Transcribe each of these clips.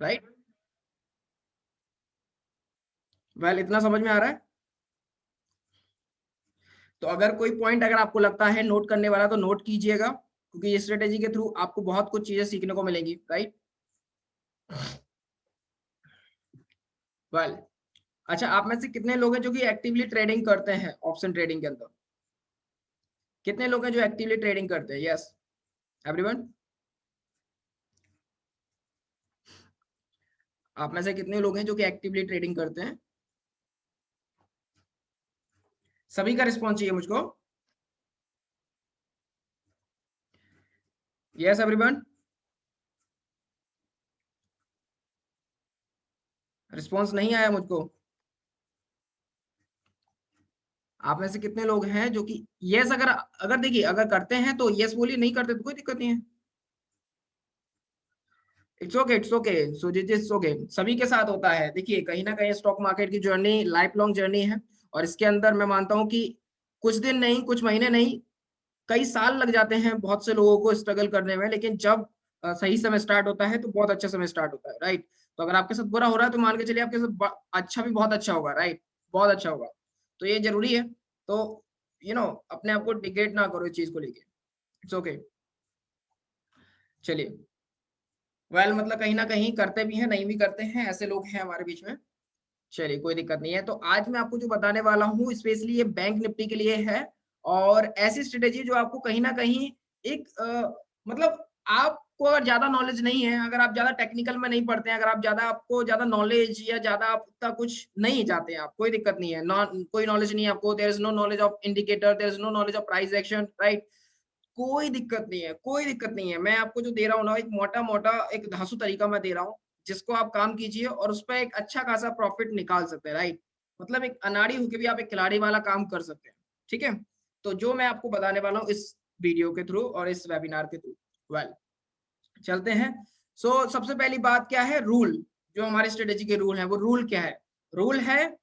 Right. Well इतना समझ में आ रहा है? तो अगर कोई पॉइंट अगर आपको लगता है नोट करने वाला तो नोट कीजिएगा, क्योंकि इस स्ट्रेटेजी के थ्रू आपको बहुत कुछ चीजें सीखने को मिलेंगी। राइट। वेल अच्छा, आप में से कितने लोग हैं जो कि एक्टिवली ट्रेडिंग करते हैं ऑप्शन ट्रेडिंग के अंदर? कितने लोग हैं जो एक्टिवली ट्रेडिंग करते हैं? Yes everyone. आप में से कितने लोग हैं जो कि एक्टिवली ट्रेडिंग करते हैं? सभी का रिस्पॉन्स चाहिए मुझको। Yes everyone. रिस्पॉन्स नहीं आया मुझको। आप में से कितने लोग हैं जो कि यस, अगर अगर देखिए अगर करते हैं तो यस बोलिए, नहीं करते तो कोई दिक्कत नहीं है। It's okay, it's okay, so it's okay, सभी के साथ होता है। देखिए कहीं ना कहीं स्टॉक मार्केट की जर्नी लाइफ लॉन्ग जर्नी है, और इसके अंदर मैं मानता हूँ कि कुछ दिन नहीं, कुछ महीने नहीं, कई साल लग जाते हैं बहुत से लोगों को स्ट्रगल करने में, लेकिन जब सही समय स्टार्ट होता है तो बहुत अच्छा समय स्टार्ट होता है। राइट। तो अगर आपके साथ बुरा हो रहा है तो मान के चलिए आपके साथ अच्छा भी बहुत अच्छा होगा। राइट। बहुत अच्छा होगा। तो ये जरूरी है। तो अपने आप को डिग्रेड ना करो इस चीज को लेके। It's okay. चलिए। वेल मतलब कहीं ना कहीं करते भी हैं, नहीं भी करते हैं, ऐसे लोग हैं हमारे बीच में। चलिए कोई दिक्कत नहीं है। तो आज मैं आपको जो बताने वाला हूँ स्पेशली ये बैंक निफ्टी के लिए है, और ऐसी स्ट्रेटेजी जो आपको कहीं ना कहीं एक मतलब आपको अगर ज्यादा नॉलेज नहीं है, अगर आप ज्यादा टेक्निकल में नहीं पढ़ते हैं, अगर आप ज्यादा आपको ज्यादा नॉलेज या ज्यादा आपका कुछ नहीं जाते हैं, आप कोई दिक्कत नहीं है, कोई नॉलेज नहीं है आपको, there is no knowledge of indicator, there is no knowledge of price action. Right. कोई दिक्कत नहीं है, कोई दिक्कत नहीं है। मैं आपको जो दे रहा हूँ ना, एक मोटा मोटा एक धांसू तरीका मैं दे रहा हूँ, जिसको आप काम कीजिए और उस पर एक अच्छा खासा प्रॉफिट निकाल सकते हैं। राइट। मतलब एक अनाड़ी होके भी आप एक खिलाड़ी वाला काम कर सकते हैं। ठीक है। तो जो मैं आपको बताने वाला हूँ इस वीडियो के थ्रू और इस वेबिनार के थ्रू, वेल चलते हैं। सबसे पहली बात क्या है, रूल। जो हमारे स्ट्रेटेजी के रूल है, वो रूल क्या है? रूल है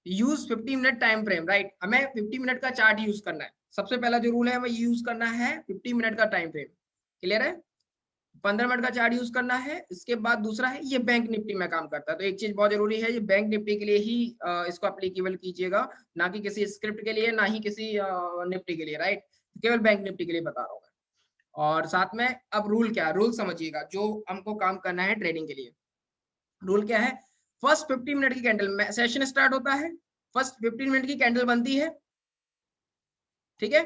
use 50 minute time frame. Right. हमें 50 मिनट का चार्ट यूज करना है। सबसे पहला जो रूल है, हमें यूज करना है 50 मिनट का टाइम फ्रेम। क्लियर है? 15 मिनट का चार्ट यूज करना है। इसके बाद दूसरा है, ये बैंक निफ्टी में काम करता है, तो एक चीज बहुत जरूरी है, ये बैंक निफ्टी के लिए ही इसको अप्लीकेबल कीजिएगा, ना कि किसी स्क्रिप्ट के लिए, ना ही किसी निफ्टी के लिए। राइट। केवल बैंक निफ्टी के लिए बता रहा हूँ मैं। और साथ में अब रूल क्या है, रूल समझिएगा जो हमको काम करना है ट्रेडिंग के लिए। रूल क्या है? फर्स्ट 50 मिनट की कैंडल, सेशन स्टार्ट होता है, फर्स्ट 15 मिनट की कैंडल बनती है। ठीक है।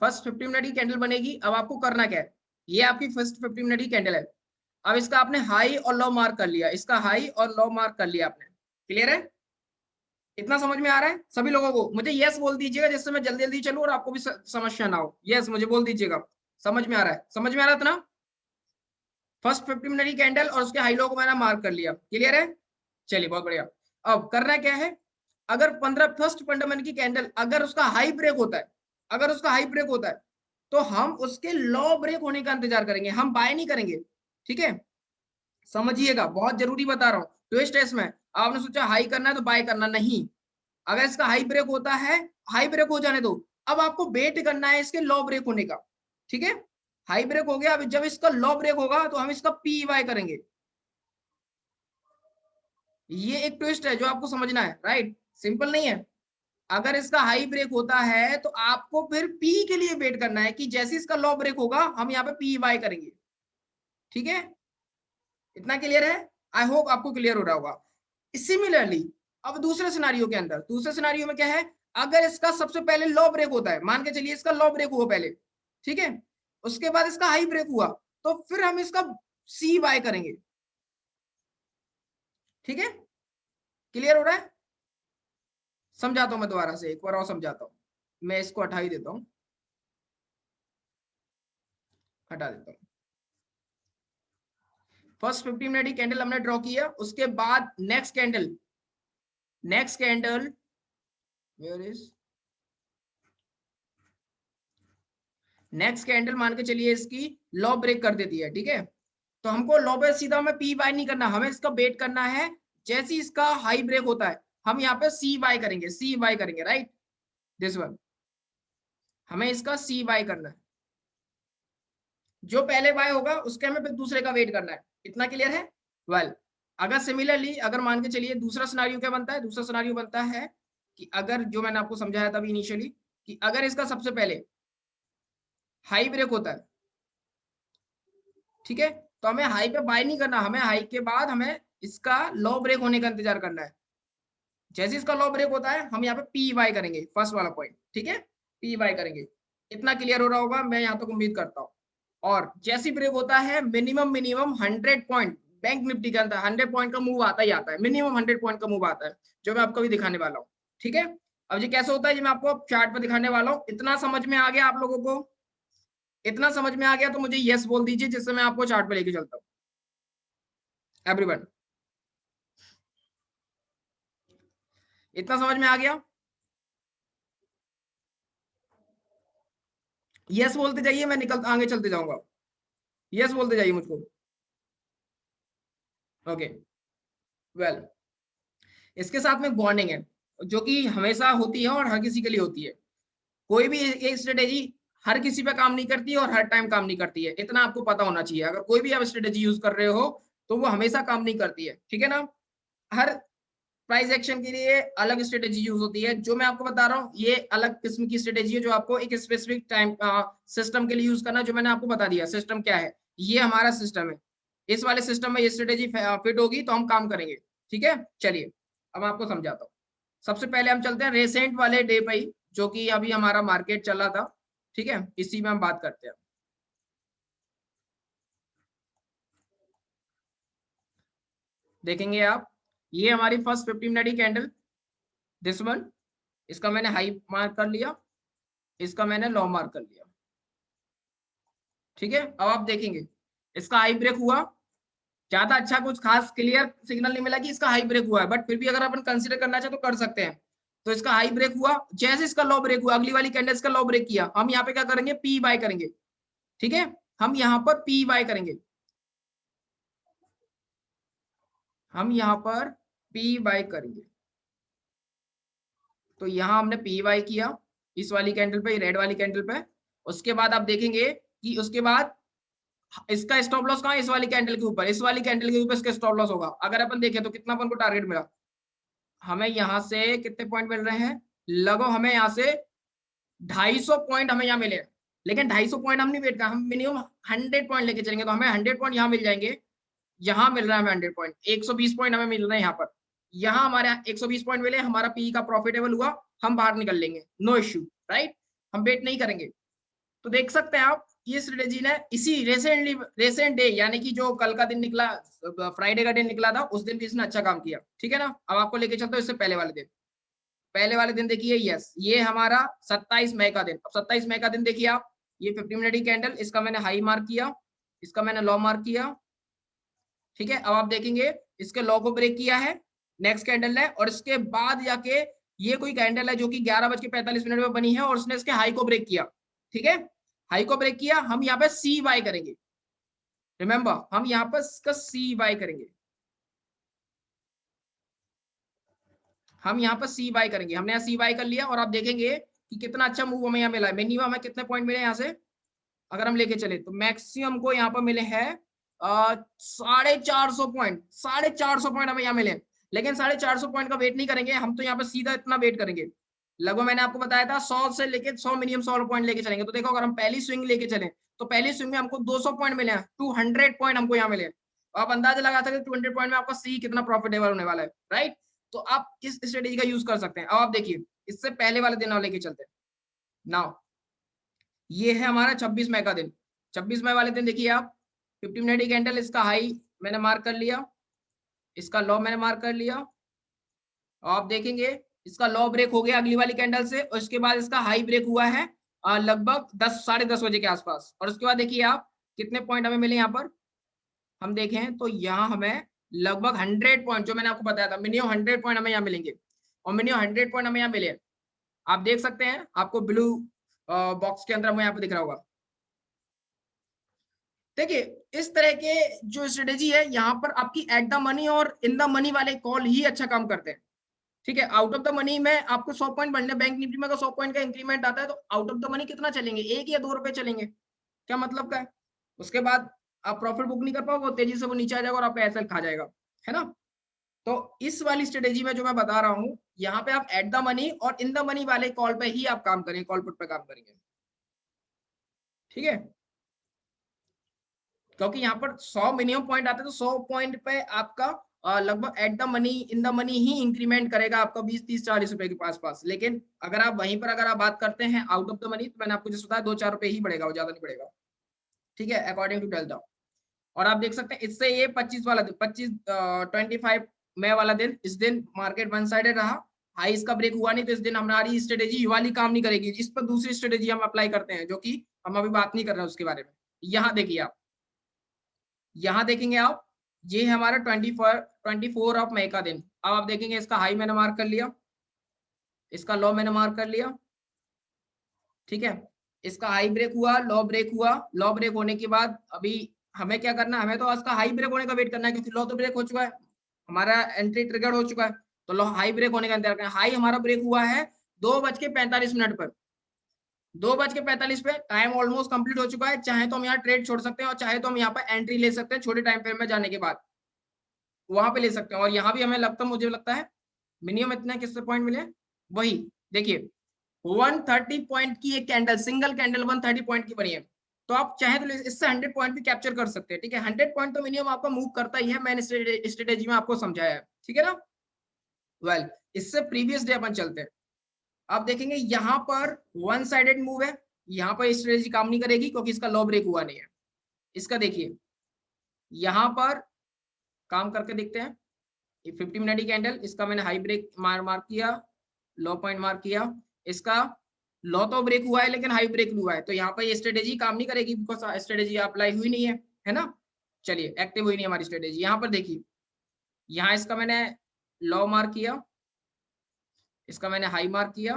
फर्स्ट 50 मिनट की कैंडल बनेगी। अब आपको करना क्या है, ये आपकी फर्स्ट 50 मिनट की कैंडल है। अब इसका आपने हाई और लो मार्क कर लिया, इसका हाई और लो मार्क कर लिया आपने। क्लियर है? इतना समझ में आ रहा है सभी लोगों को? मुझे यस बोल दीजिएगा जिससे मैं जल्दी जल्दी चलूं और आपको भी समस्या ना हो। यस मुझे बोल दीजिएगा, समझ में आ रहा है? समझ में आ रहा है इतना? फर्स्ट 50 मिनट की कैंडल और उसके हाई लो को मैंने मार्क कर लिया। क्लियर है? चलिए बहुत बढ़िया। अब करना क्या है, अगर 15 फर्स्ट फंडामेंटल की कैंडल अगर उसका हाई ब्रेक होता है, अगर उसका हाई ब्रेक होता है, तो हम उसके लो ब्रेक होने का इंतजार करेंगे, हम बाय नहीं करेंगे। ठीक है। समझिएगा, बहुत जरूरी बता रहा हूं, ट्विस्ट है इसमें। आपने सोचा हाई करना है तो बाय करना, नहीं। अगर इसका हाई ब्रेक होता है, हाई ब्रेक हो जाने दो, अब आपको वेट करना है इसके लो ब्रेक होने का। ठीक है। हाई ब्रेक हो गया, अब जब इसका लो ब्रेक होगा तो हम इसका पी वाई करेंगे। ये एक ट्विस्ट है जो आपको समझना है। राइट। सिंपल नहीं है। अगर इसका हाई ब्रेक होता है तो आपको फिर पी के लिए वेट करना है कि जैसे इसका लो ब्रेक होगा हम यहाँ पे पी वाई करेंगे। ठीक है। इतना क्लियर है? आई होप आपको क्लियर हो रहा होगा। सिमिलरली अब दूसरे सिनारियो के अंदर, दूसरे सिनारियो में क्या है, अगर इसका सबसे पहले लो ब्रेक होता है, मान के चलिए इसका लो ब्रेक हुआ पहले, ठीक है, उसके बाद इसका हाई ब्रेक हुआ, तो फिर हम इसका सी बाय करेंगे। ठीक है। क्लियर हो रहा है? समझाता हूं मैं दोबारा से, एक बार और समझाता हूं। मैं इसको हटा ही देता हूं, हटा देता हूं। फर्स्ट 50 मिनट की कैंडल हमने ड्रॉ किया, उसके बाद next candle, next candle where is next candle, मान के चलिए इसकी लो ब्रेक कर देती है। ठीक है। तो हमको लो पे सीधा हमें पी बाय नहीं करना, हमें इसका वेट करना है, जैसे इसका हाई ब्रेक होता है हम यहाँ पे सी बाय करेंगे, सी बाय करेंगे। राइट। दिस वन, हमें इसका सी बाय करना है। जो पहले बाय होगा उसके हमें फिर दूसरे का वेट करना है। इतना क्लियर है? वेल अगर सिमिलरली अगर मान के चलिए दूसरा सिनेरियो क्या बनता है, दूसरा सिनेरियो बनता है कि अगर जो मैंने आपको समझाया था अभी इनिशियली कि अगर इसका सबसे पहले हाई ब्रेक होता है, ठीक है, तो हमें हाई पे बाय नहीं करना, हमें हाई के बाद हमें इसका लो ब्रेक होने का इंतजार करना है। जैसे इसका लो ब्रेक होता है हम यहाँ पे पी वाई करेंगे, फर्स्ट वाला पॉइंट, ठीक है, पी वाई करेंगे। इतना क्लियर हो रहा होगा मैं यहाँ तक उम्मीद करता हूँ। और जैसी ब्रेक होता है minimum minimum 100 point bank Nifty के अंदर 100 पॉइंट का मूव आता ही आता है, मिनिमम 100 पॉइंट का मूव आता है, जो मैं आपको भी दिखाने वाला हूँ, ठीक है। अब ये कैसे होता है ये मैं आपको चार्ट पर दिखाने वाला हूँ। इतना समझ में आ गया आप लोगों को? इतना समझ में आ गया तो मुझे यस बोल दीजिए, जिससे मैं आपको चार्ट पे लेके चलता हूँ। एवरीवन, इतना समझ में आ गया? यस बोलते जाइए, मैं निकल आगे चलते जाऊंगा। यस बोलते जाइए मुझको। ओके वेल, इसके साथ में वार्निंग है जो कि हमेशा होती है और हर किसी के लिए होती है। कोई भी एक स्ट्रेटेजी हर किसी पे काम नहीं करती और हर टाइम काम नहीं करती है, इतना आपको पता होना चाहिए। अगर कोई भी आप स्ट्रेटेजी यूज कर रहे हो तो वो हमेशा काम नहीं करती है, ठीक है ना। हर प्राइस एक्शन के लिए अलग स्ट्रेटेजी यूज होती है। जो मैं आपको बता रहा हूँ ये अलग किस्म की स्ट्रेटेजी है जो आपको एक स्पेसिफिक टाइम सिस्टम के लिए यूज करना, जो मैंने आपको बता दिया सिस्टम क्या है। ये हमारा सिस्टम है, इस वाले सिस्टम में ये स्ट्रेटेजी फिट होगी तो हम काम करेंगे, ठीक है। चलिए अब मैं आपको समझाता हूँ। सबसे पहले हम चलते हैं रिसेंट वाले डे पे ही, जो कि अभी हमारा मार्केट चला था, ठीक है, इसी में हम बात करते हैं। देखेंगे आप, ये हमारी फर्स्ट 50 मिनट की कैंडल, दिस वन, इसका मैंने हाई मार्क कर लिया, इसका मैंने लो मार्क कर लिया, ठीक है। अब आप देखेंगे इसका हाई ब्रेक हुआ, ज्यादा अच्छा कुछ खास क्लियर सिग्नल नहीं मिला कि इसका हाई ब्रेक हुआ है, बट फिर भी अगर अपन कंसीडर करना चाहे तो कर सकते हैं। तो इसका हाई ब्रेक हुआ, जैसे इसका लो ब्रेक हुआ, अगली वाली कैंडल इसका लो ब्रेक किया, हम यहाँ पे क्या करेंगे, पी बाय करेंगे, ठीक है। हम यहाँ पर पी बाय करेंगे, हम यहाँ पर पी बाय करेंगे। तो यहाँ हमने पी बाय किया इस वाली कैंडल पे, रेड वाली कैंडल पे। उसके बाद आप देखेंगे कि उसके बाद इसका स्टॉप लॉस कहाँ है, इस वाली कैंडल के ऊपर, इस वाली कैंडल के ऊपर इसका स्टॉप लॉस होगा। अगर अपन देखें तो कितना अपन को टारगेट मिला, हमें यहाँ से कितने पॉइंट मिल रहे हैं, लगभग हमें यहाँ से 250 पॉइंट हमें यहाँ मिले। लेकिन 250 पॉइंट हम नहीं वेट कर, हम मिनिमम 100 पॉइंट लेके चलेंगे तो हमें 100 पॉइंट यहाँ मिल जाएंगे। यहाँ मिल रहा है हमें 100 पॉइंट, 120 पॉइंट हमें मिल रहे हैं यहाँ पर। यहाँ हमारे 120 पॉइंट मिले, हमारा पी का प्रॉफिटेबल हुआ, हम बाहर निकल लेंगे, नो इश्यू, राइट। हम वेट नहीं करेंगे। तो देख सकते हैं आप ये स्ट्रेटेजी ने इसी रेसेंट डे, यानी कि जो कल का दिन निकला, फ्राइडे का दिन निकला था, उस दिन भी इसने अच्छा काम किया, ठीक है ना। अब आपको लेके चलते हो इससे पहले वाले दिन। पहले वाले दिन देखिए, यस ये हमारा 27 मई का दिन। अब 27 मई का दिन देखिए आप, ये 50 मिनट की कैंडल, इसका मैंने हाई मार्क किया, इसका मैंने लो मार्क किया, ठीक है। अब आप देखेंगे इसके लो को ब्रेक किया है, नेक्स्ट कैंडल है, और इसके बाद जाके ये कोई कैंडल है जो कि 11:45 में बनी है और उसने इसके हाई को ब्रेक किया, ठीक है। हाई को ब्रेक किया, हम यहाँ पे सी बाय करेंगे, रिमेंबर हम यहाँ पर इसका सी बाय करेंगे, हम यहाँ पर सी बाय करेंगे। हमने यहाँ सी बाय कर लिया और आप देखेंगे कि कितना अच्छा मूव हमें यहाँ मिला है। मिनिमम हमें कितने पॉइंट मिले यहाँ से, अगर हम लेके चले तो मैक्सिमम को यहाँ पर मिले हैं 450 पॉइंट, 450 पॉइंट हमें यहाँ मिले। लेकिन 450 पॉइंट का वेट नहीं करेंगे हम, तो यहाँ पर सीधा इतना वेट करेंगे, लगभग मैंने आपको बताया था 100 से लेके 100 मिनिमम 100 पॉइंट लेके चलेंगे। तो देखो अगर हम पहली स्विंग लेके चले तो पहली स्विंग में हमको 200 पॉइंट मिले हैं, 200 पॉइंट हमको यहाँ मिले। आप अंदाजा लगा सकते हैं 200 पॉइंट में आपका सी कितना प्रॉफिटेबल होने वाला है, राइट। तो आप इस स्ट्रेटेजी का यूज कर सकते हैं। अब आप देखिए इससे पहले वाले दिन लेके चलते हैं। नाउ ये है हमारा 26 मई का दिन। 26 मई वाले दिन देखिए आप, 50 मिनट की कैंडल, इसका हाई मैंने मार्क कर लिया, इसका लो मैंने मार्क कर लिया। आप देखेंगे इसका लो ब्रेक हो गया अगली वाली कैंडल से, और उसके बाद इसका हाई ब्रेक हुआ है लगभग 10 साढ़े 10 बजे के आसपास। और उसके बाद देखिए आप कितने पॉइंट हमें मिले यहाँ पर, हम देखें तो यहाँ हमें लगभग 100 पॉइंट, जो मैंने आपको बताया था मिनिमम 100 पॉइंट हमें यहाँ मिलेंगे, और मिनिमम 100 पॉइंट हमें यहाँ मिले। आप देख सकते हैं, आपको ब्लू बॉक्स के अंदर हमें यहाँ पे दिख रहा होगा। देखिए इस तरह के जो स्ट्रेटेजी है यहाँ पर आपकी एट द मनी और इन द मनी वाले कॉल ही अच्छा काम करते हैं, ठीक है। आउट ऑफ द मनी में आपको 100 पॉइंट बढ़ने, बैंक निफ्टी में अगर 100 पॉइंट का इंक्रीमेंट आता है तो आउट ऑफ द मनी कितना चलेंगे, 1 या 2 रुपए चलेंगे, क्या मतलब का है। उसके बाद आप प्रॉफिट बुक नहीं कर पाओगे, तेजी से वो नीचे आ जाएगा और आपका एसएल खा जाएगा, है ना। तो इस वाली स्ट्रेटेजी में जो मैं बता रहा हूँ, यहाँ पे आप एट द मनी और इन द मनी वाले कॉल पे ही आप काम करेंगे, कॉल पुट पे काम करेंगे, ठीक है। क्योंकि यहाँ पर 100 मिनिमम पॉइंट आते हैं, तो 100 पॉइंट पे आपका लगभग at the money in the money he increment करेगा आपका 20 30 40 रुपए के पास। लेकिन अगर आप वहीं पर अगर आप बात करते हैं आउट ऑफ द मनी, तो मैंने आपको जैसे बताया 2-4 रुपए ही बढ़ेगा, वो ज्यादा नहीं बढ़ेगा, ठीक है, अकॉर्डिंग टू डेल्टा। और आप देख सकते हैं इससे ये 25 वाला दिन 25 मई वाला दिन, इस दिन मार्केट वन साइडेड रहा, हाई इसका ब्रेक हुआ नहीं, तो इस दिन हमारी स्ट्रेटेजी वाली काम नहीं करेगी, इस पर दूसरी स्ट्रेटेजी हम अप्लाई करते हैं, जो कि हम अभी बात नहीं कर रहे हैं उसके बारे में। यहाँ देखिए आप, यहाँ देखेंगे आप, ये है हमारा 24 ऑफ मई का दिन। अब आप देखेंगे इसका हाई मैंने मार्क कर लिया, इसका लो मैंने मार्क कर लिया, ठीक है। इसका हाई ब्रेक हुआ, लो ब्रेक हुआ, लो ब्रेक होने के बाद अभी हमें क्या करना है, हमें तो इसका हाई ब्रेक होने का वेट करना है, क्योंकि लो तो ब्रेक हो चुका है, हमारा एंट्री ट्रिगर हो चुका है, तो लो हाई ब्रेक होने का इंतजार करना है। हाई हमारा ब्रेक हुआ है 2:45 पर, 2:45 पे, टाइम ऑलमोस्ट कंप्लीट हो चुका है। चाहे तो हम यहाँ ट्रेड छोड़ सकते हैं और चाहे तो हम यहाँ पर एंट्री ले सकते हैं छोटे टाइम फ्रेम में जाने के बाद, वहां पे ले सकते हैं। और यहाँ भी हमें लगता, मुझे लगता है मिनिमम इतने किससे पॉइंट मिले, वही देखिए 130 पॉइंट की एक कैंडल, सिंगल कैंडल 130 पॉइंट की बनी है, तो आप चाहे तो इससे 100 पॉइंट भी कैप्चर कर सकते हैं, ठीक है। 100 पॉइंट तो मिनिमम आपका मूव करता ही है, मैंने स्ट्रेटेजी में आपको समझाया है, ठीक है ना। वेल, इससे प्रीवियस डे अपन चलते हैं। आप देखेंगे यहाँ पर वन साइडेड मूव है, यहाँ पर स्ट्रेटेजी काम नहीं करेगी क्योंकि इसका लो ब्रेक हुआ नहीं है। इसका देखिए यहाँ पर काम करके देखते हैं, 50 मिनट की कैंडल, इसका मैंने हाई ब्रेक मार्क किया, लो पॉइंट मार्क किया, इसका लो तो ब्रेक हुआ है लेकिन हाई ब्रेक नहीं हुआ है, तो यहाँ पर ये स्ट्रेटेजी काम नहीं करेगी, बिकॉज स्ट्रेटेजी अप्लाई हुई नहीं है ना। चलिए, एक्टिव हुई नहीं हमारी स्ट्रेटेजी। यहाँ पर देखिए, यहाँ इसका मैंने लो मार्क किया, इसका मैंने हाई मार्क किया।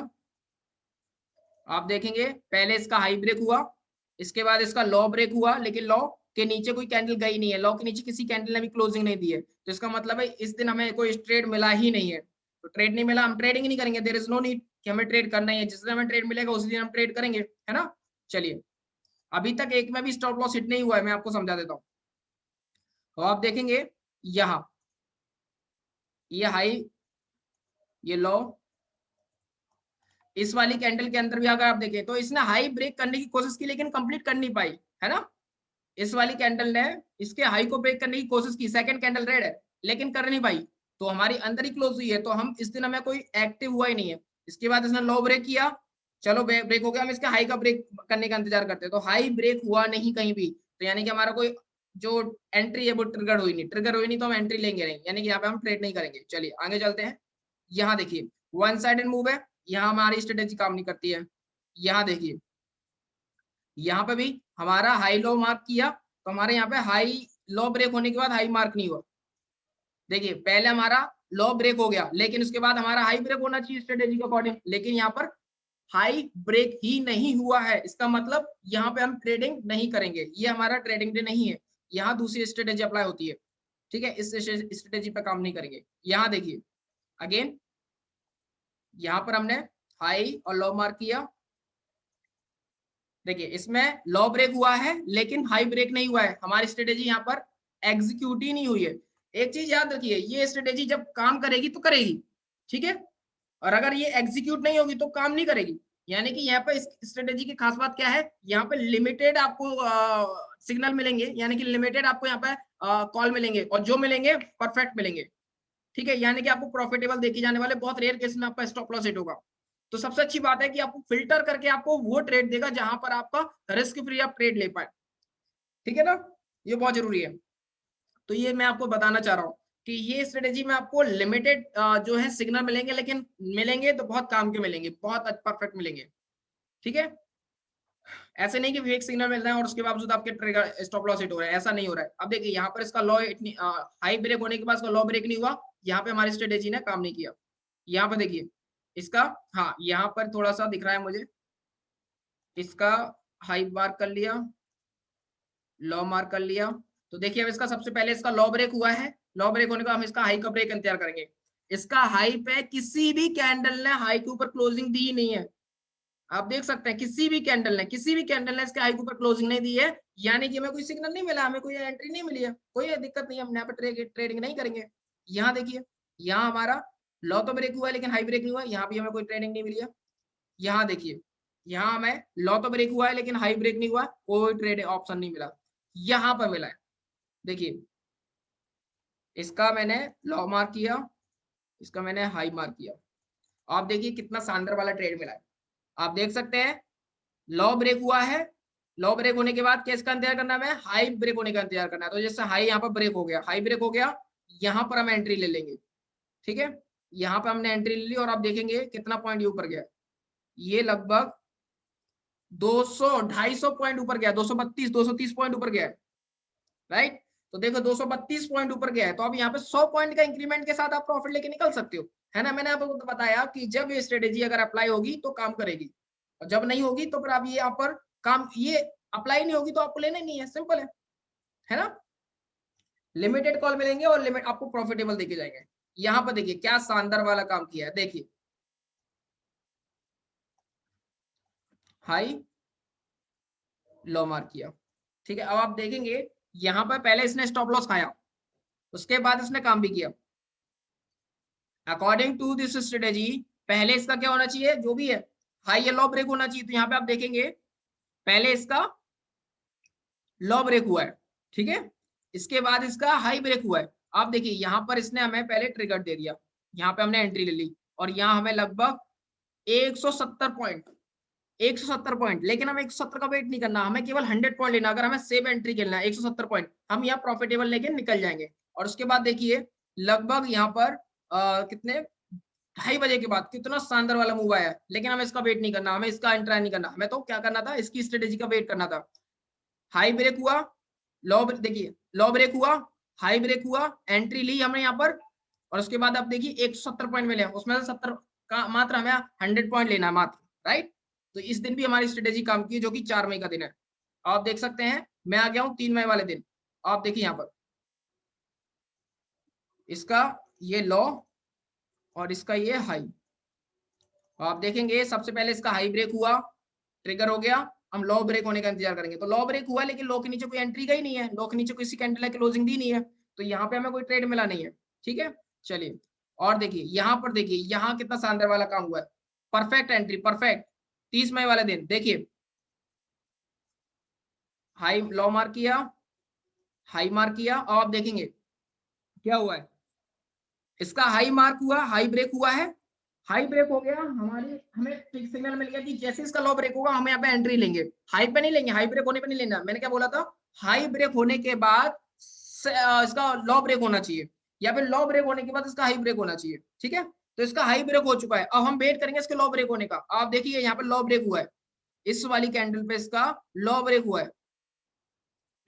आप देखेंगे पहले इसका हाई ब्रेक हुआ, इसके बाद इसका लो ब्रेक हुआ, लेकिन लो के नीचे कोई कैंडल गई नहीं है, लो के नीचे किसी कैंडल ने भी क्लोजिंग नहीं दी है, तो इसका मतलब है इस दिन हमें कोई ट्रेड मिला ही नहीं है। तो ट्रेड नहीं मिला, हम ट्रेडिंग नहीं करेंगे, देयर इज नो नीड कि हमें ट्रेड करना ही है, जिस दिन हमें ट्रेड मिलेगा उसी दिन हम ट्रेड करेंगे, है ना। चलिए, अभी तक एक में भी स्टॉप लॉस हिट नहीं हुआ है, मैं आपको समझा देता हूँ। तो आप देखेंगे यहाँ ये हाई, ये लो, इस वाली कैंडल के अंदर भी अगर आप देखें तो इसने हाई ब्रेक करने की कोशिश की लेकिन कंप्लीट कर नहीं पाई, है ना। इस वाली कैंडल ने इसके हाई को ब्रेक करने की कोशिश की, सेकंड कैंडल रेड है लेकिन कर नहीं पाई, तो हमारी अंदर ही क्लोज हुई है, तो हम इस दिन हमें कोई एक्टिव हुआ ही नहीं है। इसके बाद इसने लो ब्रेक किया, चलो ब्रेक हो गया, हम इसके हाई का ब्रेक करने का इंतजार करते हैं, तो हाई ब्रेक हुआ नहीं कहीं भी, तो यानी कि हमारा कोई जो एंट्री है वो ट्रिगर हुई नहीं, ट्रिगर हुई नहीं तो हम एंट्री लेंगे नहीं, यानी कि यहाँ पे हम ट्रेड नहीं करेंगे। चलिए आगे चलते हैं। यहाँ देखिए वन साइडेड मूव है, यहाँ हमारी स्ट्रेटेजी काम नहीं करती है। यहाँ देखिए, यहाँ पे भी हमारा हाई लो मार्क किया, तो हमारे यहाँ पे हाई लो ब्रेक होने के बाद हाई मार्क नहीं हुआ। देखिए पहले हमारा लो ब्रेक हो गया लेकिन उसके बाद हमारा हाई ब्रेक होना चाहिए स्ट्रेटेजी के अकॉर्डिंग, लेकिन यहाँ पर हाई ब्रेक ही नहीं हुआ है, इसका मतलब यहाँ पे हम ट्रेडिंग नहीं करेंगे, ये हमारा ट्रेडिंग डे नहीं है, यहाँ दूसरी स्ट्रेटेजी अप्लाई होती है, ठीक है। इस स्ट्रेटेजी पे काम नहीं करेंगे। यहाँ देखिए अगेन, यहाँ पर हमने हाई और लो मार्क किया, देखिए इसमें लो ब्रेक हुआ है लेकिन हाई ब्रेक नहीं हुआ है, हमारी स्ट्रेटेजी यहाँ पर एग्जीक्यूट ही नहीं हुई है। एक चीज याद रखिए, ये स्ट्रेटेजी जब काम करेगी तो करेगी, ठीक है, और अगर ये एग्जीक्यूट नहीं होगी तो काम नहीं करेगी। यानी कि यहाँ पर इस स्ट्रेटेजी की खास बात क्या है, यहाँ पे लिमिटेड आपको सिग्नल मिलेंगे, यानी कि लिमिटेड आपको यहाँ पे कॉल मिलेंगे, और जो मिलेंगे परफेक्ट मिलेंगे, ठीक है। यानी कि आपको प्रॉफिटेबल देखे जाने वाले, बहुत रेयर केस में आपका स्टॉप लॉस हिट होगा। तो सबसे अच्छी बात है कि आपको फिल्टर करके आपको वो ट्रेड देगा जहां पर आपका रिस्क फ्री आप ट्रेड ले पाए, ठीक है ना, ये बहुत जरूरी है। तो ये मैं आपको बताना चाह रहा हूँ कि ये स्ट्रेटेजी में आपको लिमिटेड जो है सिग्नल मिलेंगे, लेकिन मिलेंगे तो बहुत काम के मिलेंगे, बहुत परफेक्ट मिलेंगे, ठीक है। ऐसे नहीं कि फेक सिग्नल मिल रहा है और उसके बावजूद आपके ट्रिगर स्टॉप लॉस हिट हो रहा है, ऐसा नहीं हो रहा है। अब देखिए यहाँ पर इसका लो इतनी हाई ब्रेक होने के बाद इसका लो ब्रेक नहीं हुआ, यहाँ पे हमारी स्ट्रेटेजी ने काम नहीं किया। यहाँ पे देखिए इसका, हाँ यहाँ पर थोड़ा सा दिख रहा है मुझे, इसका हाई मार्क कर लिया, लो मार्क कर लिया, तो देखिए अब इसका सबसे पहले इसका लो ब्रेक हुआ है, लो ब्रेक होने का हम इसका हाई का ब्रेक इंतजार करेंगे। इसका हाई पे किसी भी कैंडल ने हाई के ऊपर क्लोजिंग दी नहीं है, आप देख सकते हैं किसी भी कैंडल ने इसके हाई के ऊपर क्लोजिंग नहीं दी है, यानी कि हमें कोई सिग्नल नहीं मिला, हमें कोई एंट्री नहीं मिली है, कोई दिक्कत नहीं है, हम यहाँ पे ट्रेडिंग नहीं करेंगे। यहाँ देखिए, यहाँ हमारा लो तो ब्रेक हुआ है लेकिन हाई ब्रेक नहीं हुआ, यहाँ भी हमें कोई ट्रेडिंग नहीं मिली है। यहाँ देखिए, यहाँ हमें लो तो ब्रेक हुआ है लेकिन हाई ब्रेक नहीं हुआ, कोई ट्रेड ऑप्शन नहीं मिला। यहाँ पर मिला है, देखिए इसका मैंने लो मार्क किया, इसका मैंने हाई मार्क किया, आप देखिए कितना शानदार वाला ट्रेड मिला है। आप देख सकते हैं लो ब्रेक हुआ है, लो ब्रेक होने के बाद क्या इसका इंतजार करना है, हाई ब्रेक होने का इंतजार करना है। तो जैसे हाई यहाँ पर ब्रेक हो गया, हाई ब्रेक हो गया, यहाँ पर हम एंट्री ले लेंगे, ठीक है। यहाँ पर हमने एंट्री ले ली और आप देखेंगे कितना पॉइंट ये ऊपर गया, ये लगभग 200-250 पॉइंट ऊपर गया, 232-230 पॉइंट ऊपर गया, राइट। तो देखो 232 पॉइंट ऊपर गया है, तो अब यहाँ पे 100 पॉइंट का इंक्रीमेंट के साथ आप प्रॉफिट लेके निकल सकते हो, है ना। मैंने आपको बताया कि जब ये स्ट्रेटेजी अगर अप्लाई होगी तो काम करेगी, और जब नहीं होगी तो फिर आप ये यहाँ पर काम, ये अप्लाई नहीं होगी तो आपको लेना ही नहीं है, सिंपल है ना। लिमिटेड कॉल मिलेंगे और लिमिट आपको प्रॉफिटेबल देके जाएंगे। यहाँ पर देखिए क्या शानदार वाला काम किया है, देखिए हाई लो मार्क किया, ठीक है। अब आप देखेंगे यहाँ पर पहले इसने स्टॉप लॉस खाया, उसके बाद इसने काम भी किया। अकॉर्डिंग टू दिस स्ट्रेटेजी पहले इसका क्या होना चाहिए, जो भी है हाई या लो ब्रेक होना चाहिए। तो यहाँ पे आप देखेंगे पहले इसका लो ब्रेक हुआ है, ठीक है, इसके बाद इसका हाई ब्रेक हुआ है। आप देखिए यहाँ पर इसने हमें पहले ट्रिगर दे दिया, यहाँ पे हमने एंट्री ले ली, और यहाँ हमें लगभग 170 पॉइंट, 170 पॉइंट, लेकिन हमें 170 का वेट नहीं करना, हमें केवल 100 पॉइंट लेना। अगर हमें सेव एंट्री खेलना है 170 पॉइंट, हम यहाँ प्रॉफिटेबल लेके निकल जाएंगे। और उसके बाद देखिए लगभग यहाँ पर कितने 2:30 के बाद कितना शानदार वाला मूव आया है, लेकिन हमें इसका वेट नहीं करना, हमें इसका एंट्री नहीं करना, हमें तो क्या करना था, इसकी स्ट्रेटेजी का वेट करना था। हाई ब्रेक हुआ, लो देखिए लो ब्रेक हुआ, हाई ब्रेक हुआ, एंट्री ली हमने यहाँ पर, और उसके बाद आप देखिए 170 पॉइंट मिले, उसमें से 70 का मात्र हमें 100 पॉइंट लेना है मात्र, राइट। तो इस दिन भी हमारी स्ट्रेटेजी काम की, जो कि 4 मई का दिन है। आप देख सकते हैं मैं आ गया हूँ 3 मई वाले दिन। आप देखिए यहाँ पर इसका ये लो और इसका ये हाई, आप देखेंगे सबसे पहले इसका हाई ब्रेक हुआ, ट्रिगर हो गया, हम लो ब्रेक होने का इंतजार करेंगे। तो लो ब्रेक हुआ लेकिन लो के नीचे कोई एंट्री गई नहीं है, लो के नीचे किसी कैंडल की क्लोजिंग दी नहीं है, तो यहाँ पे हमें कोई ट्रेड मिला नहीं है, ठीक है। चलिए और देखिए यहाँ पर, देखिए यहाँ कितना शानदार वाला काम हुआ है, परफेक्ट एंट्री, परफेक्ट 30 मई वाले दिन। देखिए हाई लो मार्क किया, हाई मार्क किया, और आप देखेंगे क्या हुआ है, इसका हाई मार्क हुआ, हाई ब्रेक हुआ है, हाई ब्रेक हो गया, हमारी हमें टिक सिग्नल मिल गया कि जैसे इसका लो ब्रेक होगा हम यहाँ पे एंट्री लेंगे। हाई पे नहीं लेंगे, हाई ब्रेक होने पे नहीं लेना, मैंने क्या बोला था, हाई ब्रेक होने के बाद इसका लो ब्रेक होना चाहिए, या फिर लो ब्रेक होने के बाद इसका हाई ब्रेक होना चाहिए, ठीक है। तो इसका हाई ब्रेक हो चुका है, अब हम वेट करेंगे इसके लो ब्रेक होने का। आप देखिए यहाँ पे लो ब्रेक हुआ है, इस वाली कैंडल पे इसका लो ब्रेक हुआ है,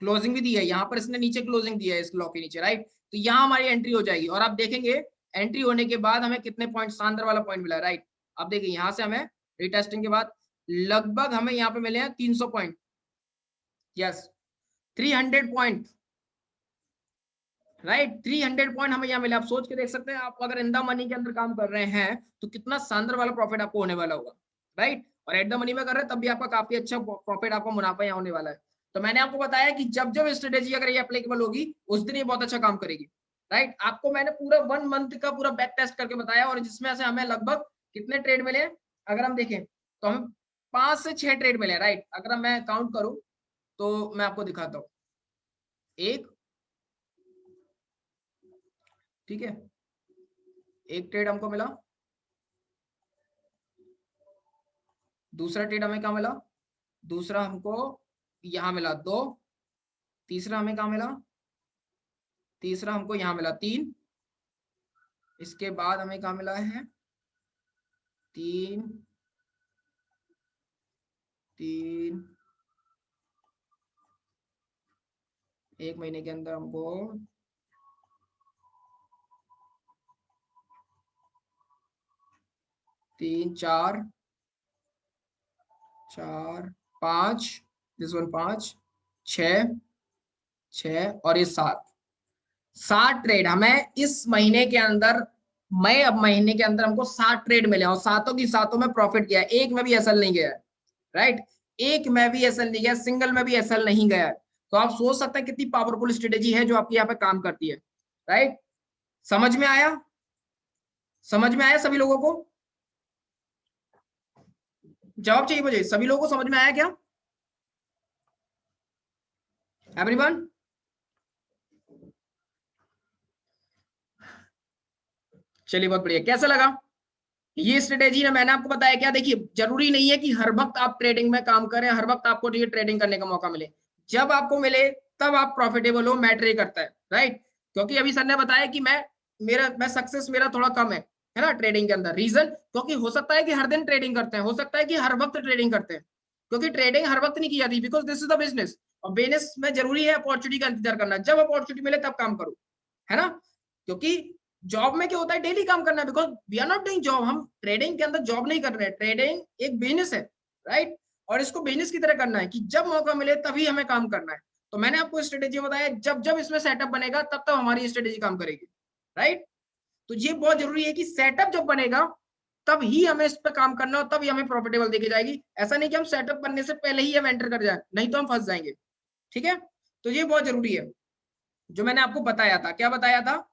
क्लोजिंग भी दी है, यहाँ पर इसने नीचे क्लोजिंग दी है इस लो के नीचे, राइट। तो यहाँ हमारी एंट्री हो जाएगी, और आप देखेंगे एंट्री होने के बाद हमें कितने पॉइंट, शानदार वाला पॉइंट मिला, राइट। आप देखिए यहाँ से हमें रिटेस्टिंग के बाद लगभग हमें यहाँ पे मिले हैं 300 point, yes 300 point, right 300 point हमें यहाँ मिले। आप सोच के देख सकते हैं, आप अगर इन द मनी के अंदर काम कर रहे हैं तो कितना शानदार वाला प्रॉफिट आपको होने वाला होगा, राइट। और एट द मनी में कर रहे हैं तब भी आपका काफी अच्छा प्रॉफिट, आपको मुनाफा यहाँ होने वाला है। तो मैंने आपको बताया कि जब जब स्ट्रेटेजी अगर ये एप्लीकेबल होगी उस दिन ये बहुत अच्छा काम करेगी, राइट। आपको मैंने पूरा 1 मंथ का पूरा बैक टेस्ट करके बताया, और जिसमें से हमें लगभग कितने ट्रेड मिले, अगर हम देखें तो हमें 5 से 6 ट्रेड मिले, राइट। अगर मैं काउंट करूं तो मैं आपको दिखाता हूँ, एक, ठीक है, एक ट्रेड हमको मिला, दूसरा ट्रेड हमें क्या मिला, दूसरा हमको यहाँ मिला 2, तीसरा हमें कहाँ मिला, तीसरा हमको यहाँ मिला 3, इसके बाद हमें कहाँ मिला है 3 3, 1 महीने के अंदर हमको 3 4 4 5, दिस वन 5 6 6 और ये 7 ट्रेड हमें इस महीने के अंदर मैं अब महीने के अंदर हमको 7 ट्रेड मिले और सातों की सातों में प्रॉफिट किया, एक में भी एसएल नहीं गया, राइट? एक में भी एसएल नहीं गया, सिंगल में भी एसएल नहीं गया। तो आप सोच सकते हैं कितनी पावरफुल स्ट्रेटेजी है जो आपकी यहाँ पे काम करती है, राइट? समझ में आया? समझ में आया सभी लोगों को? जवाब चाहिए मुझे, सभी लोगों को समझ में आया क्या? एवरीवन? चलिए बहुत बढ़िया। कैसा लगा ये स्ट्रेटेजी? ना मैंने आपको बताया क्या, देखिए जरूरी नहीं है कि हर वक्त आप ट्रेडिंग में काम करें, हर वक्त आपको ये ट्रेडिंग करने का मौका मिले। जब आपको मिले तब आप प्रॉफिटेबल हो, मैटर ही करता है, राइट? क्योंकि अभी सर ने बताया कि मैं सक्सेस मेरा थोड़ा कम है ना ट्रेडिंग के अंदर। रीजन क्योंकि हो सकता है कि हर दिन ट्रेडिंग करते हैं, हो सकता है कि हर वक्त ट्रेडिंग करते हैं, क्योंकि ट्रेडिंग हर वक्त नहीं की जाती, because this is the business. और बिजनेस में जरूरी है अपॉर्चुनिटी का इंतजार करना, जब अपॉर्चुनिटी मिले तब काम करो, है ना? क्योंकि जॉब में क्या होता है, डेली काम करना है, because we are not doing job. हम ट्रेडिंग के अंदर जॉब नहीं कर रहे हैं, ट्रेडिंग एक बिजनेस है, राइट? और इसको बिजनेस की तरह करना है कि जब मौका मिले तभी हमें काम करना है। तो मैंने आपको स्ट्रेटेजी बताया, जब जब इसमें सेटअप बनेगा तब तब हमारी स्ट्रेटेजी काम करेगी, राइट? तो ये बहुत जरूरी है कि सेटअप जब बनेगा तब ही हमें इस पर काम करना और तभी हमें प्रॉफिटेबल देखी जाएगी। ऐसा नहीं कि हम सेटअप बनने से पहले ही हम एंटर कर जाए, नहीं तो हम फंस जाएंगे, ठीक है? तो ये बहुत जरूरी है जो मैंने आपको बताया था। क्या बताया था?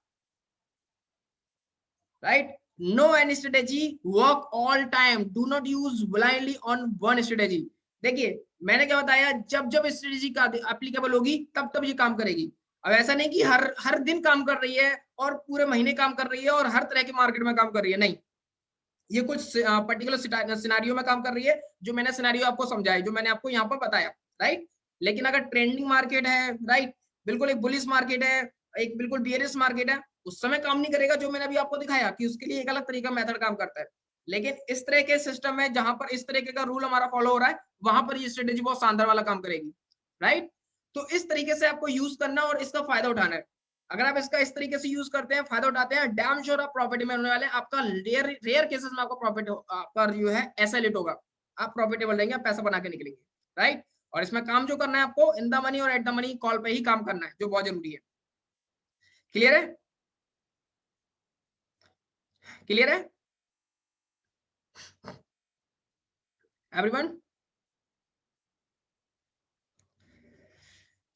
right? No any strategy work all time. Do not use blindly on one strategy. देखिए मैंने क्या बताया, जब जब स्ट्रेटेजी का एप्लीकेबल होगी तब तब ये काम करेगी। अब ऐसा नहीं कि हर हर दिन काम कर रही है और पूरे महीने काम कर रही है और हर तरह के मार्केट में काम कर रही है, नहीं। ये कुछ पर्टिकुलर सिनारियो में काम कर रही है, जो मैंने सिनारियो आपको समझाया, जो मैंने आपको यहाँ पर बताया, राइट? लेकिन अगर ट्रेंडिंग मार्केट है, राइट, बिल्कुल एक बुलिश मार्केट है, एक बिल्कुल बियरिश मार्केट है, उस समय काम नहीं करेगा, जो मैंने अभी आपको दिखाया कि उसके लिए एक अलग तरीका मेथड काम करता है। लेकिन इस तरह के सिस्टम में जहां पर इस तरीके का रूल हमारा फॉलो हो रहा है, वहां पर ये स्ट्रेटेजी बहुत शानदार वाला काम करेगी, राइट? तो इस तरीके से आपको यूज करना और इसका फायदा उठाना है। अगर आप इसका इस तरीके से यूज करते हैं, फायदा उठाते हैं, डैम श्योर आप प्रॉफिट में होने वाले हैं। आपका रेयर रेयर केसेस में आपका प्रॉफिट आपका जो है ऐसा लेट होगा, आप प्रॉफिटेबल रहेंगे, आप पैसा बना के निकलेंगे, राइट? और इसमें काम जो करना है आपको इन द मनी और एट द मनी कॉल पे ही काम करना है, जो बहुत जरूरी है। क्लियर है? क्लियर है everyone?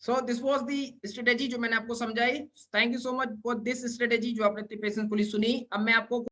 So this was the strategy जो मैंने आपको समझाई। Thank you so much for this strategy, जो आपने पेशेंसफुली सुनी। अब मैं आपको